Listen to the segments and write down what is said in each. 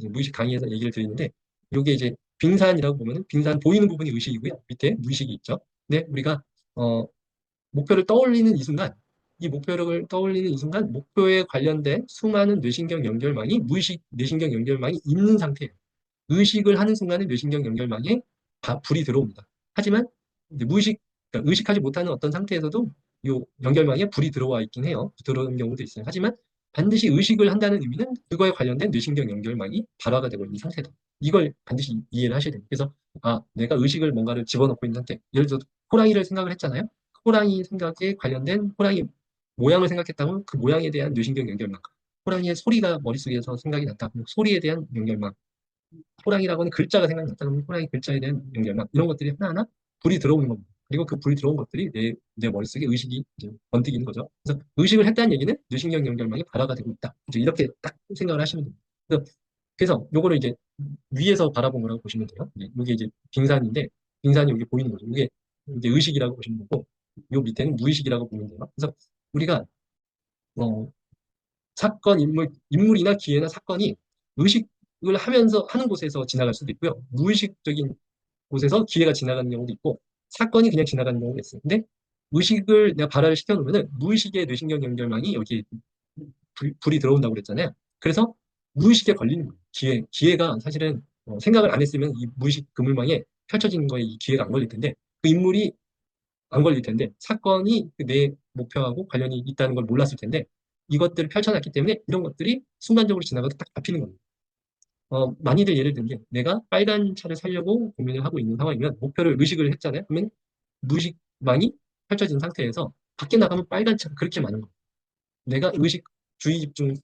이제 무의식 강의에서 얘기를 드리는데, 이게 이제 빙산이라고 보면은 빙산 보이는 부분이 의식이고요. 밑에 무의식이 있죠. 근데 우리가 어, 목표를 떠올리는 이 순간, 이 목표를 떠올리는 이 순간 목표에 관련된 수많은 뇌신경 연결망이 무의식 뇌신경 연결망이 있는 상태예요. 의식을 하는 순간에 뇌신경 연결망에 불이 들어옵니다. 하지만 이제 그러니까 의식하지 못하는 어떤 상태에서도 이 연결망에 불이 들어와 있긴 해요. 들어오는 경우도 있어요. 하지만 반드시 의식을 한다는 의미는 그거에 관련된 뇌신경 연결망이 발화가 되고 있는 상태다. 이걸 반드시 이해를 하셔야 돼요. 그래서 내가 의식을 뭔가를 집어넣고 있는 상태. 예를 들어 호랑이를 생각을 했잖아요. 호랑이 생각에 관련된 호랑이 모양을 생각했다면 그 모양에 대한 뇌신경 연결망. 호랑이의 소리가 머릿속에서 생각이 났다. 소리에 대한 연결망. 호랑이라고 하는 글자가 생각났다. 그러면 호랑이 글자에 대한 연결망. 이런 것들이 하나하나 불이 들어오는 겁니다. 그리고 그 불이 들어온 것들이 내 머릿속에 의식이 이제 번뜩이는 거죠. 그래서 의식을 했다는 얘기는 뇌신경 연결망이 발화가 되고 있다. 이제 이렇게 딱 생각을 하시면 됩니다. 그래서 요거를 이제 위에서 바라본 거라고 보시면 돼요. 이게 이제 빙산인데 빙산이 여기 보이는 거죠. 이게 이제 의식이라고 보시면 되고 요 밑에는 무의식이라고 보면 돼요. 그래서 우리가 어, 인물이나 기회나 사건이 의식을 하면서 하는 곳에서 지나갈 수도 있고요. 무의식적인 곳에서 기회가 지나가는 경우도 있고 사건이 그냥 지나가는 경우가 있어요. 근데 의식을 내가 발화를 시켜놓으면은 무의식의 뇌신경 연결망이 여기 불이 들어온다고 그랬잖아요. 그래서 무의식에 걸리는 거예요. 기회가 사실은 생각을 안 했으면 이 무의식 그물망에 펼쳐지는 거에 이 기회가 안 걸릴 텐데 그 인물이 안 걸릴 텐데 사건이 내 목표하고 관련이 있다는 걸 몰랐을 텐데 이것들을 펼쳐놨기 때문에 이런 것들이 순간적으로 지나가도 딱 잡히는 겁니다. 많이들 예를 든 게 내가 빨간 차를 사려고 고민을 하고 있는 상황이면 목표를 의식을 했잖아요. 그러면 무의식망이 펼쳐진 상태에서 밖에 나가면 빨간 차가 그렇게 많은 거예요. 내가 주의 집중을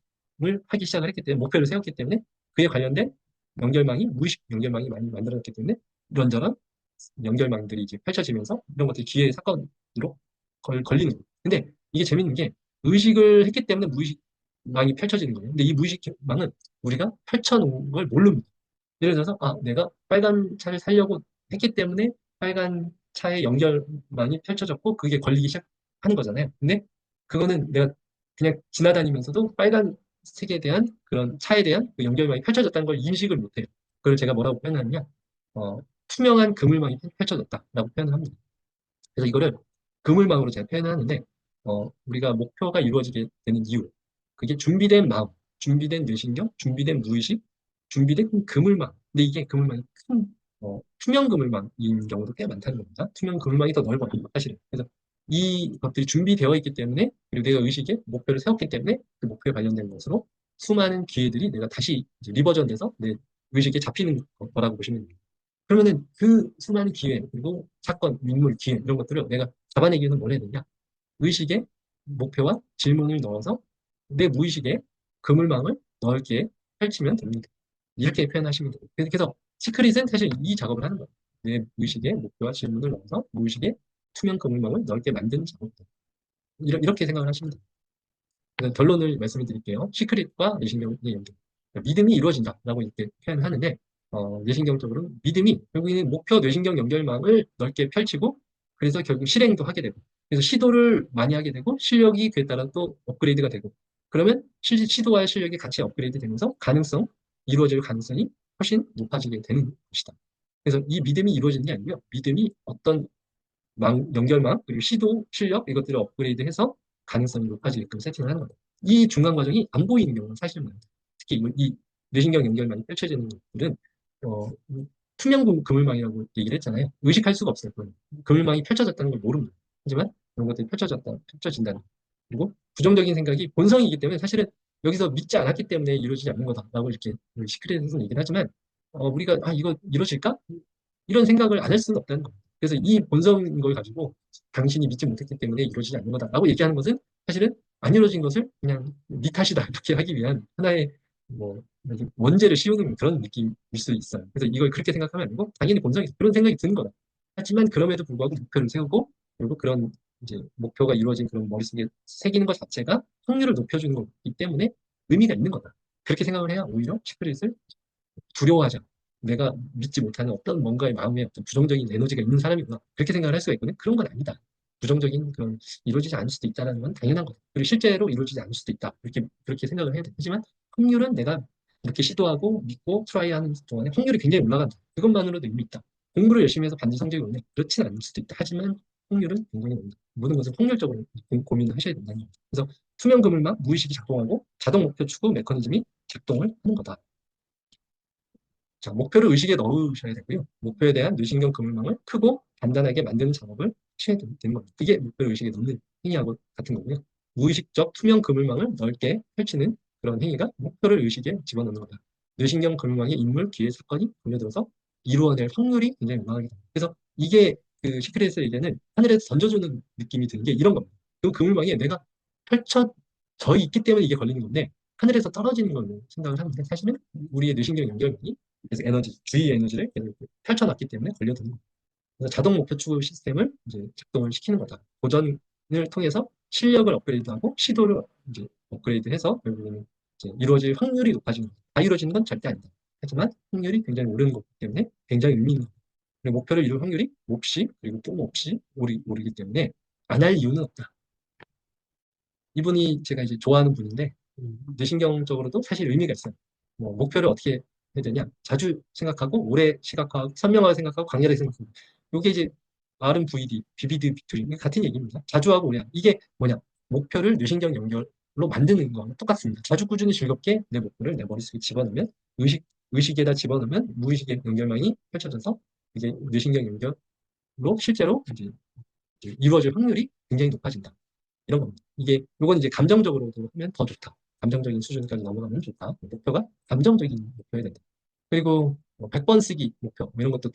하기 시작을 했기 때문에 목표를 세웠기 때문에 그에 관련된 무의식 연결망이 많이 만들어졌기 때문에 이런저런 연결망들이 이제 펼쳐지면서 이런 것들이 기회의 사건으로 걸리는 거예요. 근데 이게 재밌는 게 의식을 했기 때문에 무의식망이 펼쳐지는 거예요. 근데 이 무의식망은 우리가 펼쳐놓은 걸 모릅니다. 예를 들어서 내가 빨간 차를 사려고 했기 때문에 빨간 차의 연결망이 펼쳐졌고 그게 걸리기 시작하는 거잖아요. 근데 그거는 내가 그냥 지나다니면서도 빨간색에 대한 그런 차에 대한 그 연결망이 펼쳐졌다는 걸 인식을 못해요. 그걸 제가 뭐라고 표현하느냐, 투명한 그물망이 펼쳐졌다라고 표현을 합니다. 그래서 이거를 그물망으로 제가 표현을 하는데, 우리가 목표가 이루어지게 되는 이유, 그게 준비된 마음, 준비된 뇌신경, 준비된 무의식, 준비된 그물망. 근데 이게 그물망이 투명 그물망인 경우도 꽤 많다는 겁니다. 투명 그물망이 더 넓어요, 사실은. 그래서 이 것들이 준비되어 있기 때문에, 그리고 내가 의식에 목표를 세웠기 때문에 그 목표에 관련된 것으로 수많은 기회들이 내가 다시 이제 리버전 돼서 내 의식에 잡히는 거라고 보시면 됩니다. 그러면은 그 수많은 기회, 그리고 사건, 인물, 기회, 이런 것들을 내가 잡아내기 위해서 뭘 해야 되냐? 의식에 목표와 질문을 넣어서 내 무의식에 그물망을 넓게 펼치면 됩니다. 이렇게 표현하시면 돼요. 그래서 시크릿은 사실 이 작업을 하는 거예요. 내 무의식에 목표와 질문을 넣어서 무의식에 투명 그물망을 넓게 만드는 작업들. 이렇게 생각을 하시면 돼요. 그래서 결론을 말씀을 드릴게요. 시크릿과 뇌신경의 연결. 믿음이 이루어진다라고 이렇게 표현을 하는데, 뇌신경적으로 믿음이 결국에는 목표 뇌신경 연결망을 넓게 펼치고, 그래서 결국 실행도 하게 되고, 그래서 시도를 많이 하게 되고, 실력이 그에 따라 또 업그레이드가 되고, 그러면 시도와 실력이 같이 업그레이드 되면서 이루어질 가능성이 훨씬 높아지게 되는 것이다. 그래서 이 믿음이 이루어지는 게 아니고요. 믿음이 어떤 연결망, 그리고 시도, 실력, 이것들을 업그레이드해서 가능성이 높아지게끔 세팅을 하는 겁니다. 이 중간 과정이 안 보이는 경우는 사실 많아요. 특히 이 뇌신경 연결망이 펼쳐지는 것들은, 어, 투명 그물망이라고 얘기를 했잖아요. 의식할 수가 없어요. 그건. 그물망이 펼쳐졌다는 걸 모릅니다. 하지만 그런 것들이 펼쳐진다는. 그리고 부정적인 생각이 본성이기 때문에 사실은 여기서 믿지 않았기 때문에 이루어지지 않는 거다라고 이렇게 시크릿에서는 얘기를 하지만, 우리가, 이거 이루어질까? 이런 생각을 안 할 수는 없다는 거예요. 그래서 이 본성인 걸 가지고 당신이 믿지 못했기 때문에 이루어지지 않는 거다라고 얘기하는 것은 사실은 안 이루어진 것을 그냥 네 탓이다 이렇게 하기 위한 하나의 뭐 원죄를 씌우는 그런 느낌일 수 있어요. 그래서 이걸 그렇게 생각하면 아니고 당연히 본성이 그런 생각이 드는 거다. 하지만 그럼에도 불구하고 목표를 세우고 그리고 그런 이제 목표가 이루어진 그런 머릿속에 새기는 것 자체가 확률을 높여주는 거기 때문에 의미가 있는 거다. 그렇게 생각을 해야 오히려 시크릿을 두려워하지 않고 내가 믿지 못하는 어떤 뭔가의 마음에 어떤 부정적인 에너지가 있는 사람이구나. 그렇게 생각을 할 수가 있거든. 그런 건 아니다. 부정적인 그런 이루어지지 않을 수도 있다는 건 당연한 거다. 그리고 실제로 이루어지지 않을 수도 있다. 그렇게 생각을 해야 돼. 하지만 확률은 내가 이렇게 시도하고 믿고 트라이하는 동안에 확률이 굉장히 올라간다. 그것만으로도 의미 있다. 공부를 열심히 해서 반드시 성적이 오냐? 그렇진 않을 수도 있다. 하지만 확률은 굉장히 온다. 모든 것을 확률적으로 고민을 하셔야 된다는 거죠. 그래서 투명 그물망, 무의식이 작동하고 자동 목표 추구 메커니즘이 작동을 하는 거다. 자, 목표를 의식에 넣으셔야 되고요. 목표에 대한 뇌신경 그물망을 크고 단단하게 만드는 작업을 하셔야 되는 겁니다. 이게 목표를 의식에 넣는 행위하고 같은 거고요. 무의식적 투명 그물망을 넓게 펼치는 그런 행위가 목표를 의식에 집어넣는 거다. 뇌신경 그물망에 인물, 기회, 사건이 걸려들어서 이루어낼 확률이 굉장히 많하게 됩니다. 그래서 이게 그 시크릿에서 얘기하는 하늘에서 던져주는 느낌이 드는 게 이런 겁니다. 그 그물망에 내가 펼쳐져 있기 때문에 이게 걸리는 건데 하늘에서 떨어지는 걸로 생각을 하는데 사실은 우리의 뇌신경 연결망이 그래서 에너지, 주의 에너지를 펼쳐놨기 때문에 걸려드는 거예요. 그래서 자동 목표 추구 시스템을 이제 작동을 시키는 거다. 도전을 통해서 실력을 업그레이드하고 시도를 이제 업그레이드해서 결국에는 이제 이루어질 확률이 높아지는 거다. 다 이루어지는 건 절대 아니다. 하지만 확률이 굉장히 오르는 거기 때문에 굉장히 의미 있는 거다. 그리고 목표를 이룰 확률이 몹시 그리고 또 몹시 오르기 때문에 안 할 이유는 없다. 이분이 제가 이제 좋아하는 분인데 뇌신경적으로도 사실 의미가 있어요. 뭐 목표를 어떻게 해야 되냐? 자주 생각하고 오래 시각화하고 선명하게 생각하고 강렬하게 생각하고 이게 이제 RMVD, BBD, 빅토리 같은 얘기입니다. 자주 하고 오래 하고 이게 뭐냐? 목표를 뇌신경 연결로 만드는 거랑 똑같습니다. 자주 꾸준히 즐겁게 내 목표를 내 머릿속에 집어넣으면 의식에다 집어넣으면 무의식의 연결망이 펼쳐져서 이게 뇌신경 연결로 실제로 이제 이루어질 확률이 굉장히 높아진다. 이런 겁니다. 이게 요건 이제 감정적으로도 하면 더 좋다. 감정적인 수준까지 넘어가면 좋다. 목표가 감정적인 목표여야 된다. 그리고 100번 쓰기 목표 뭐 이런 것도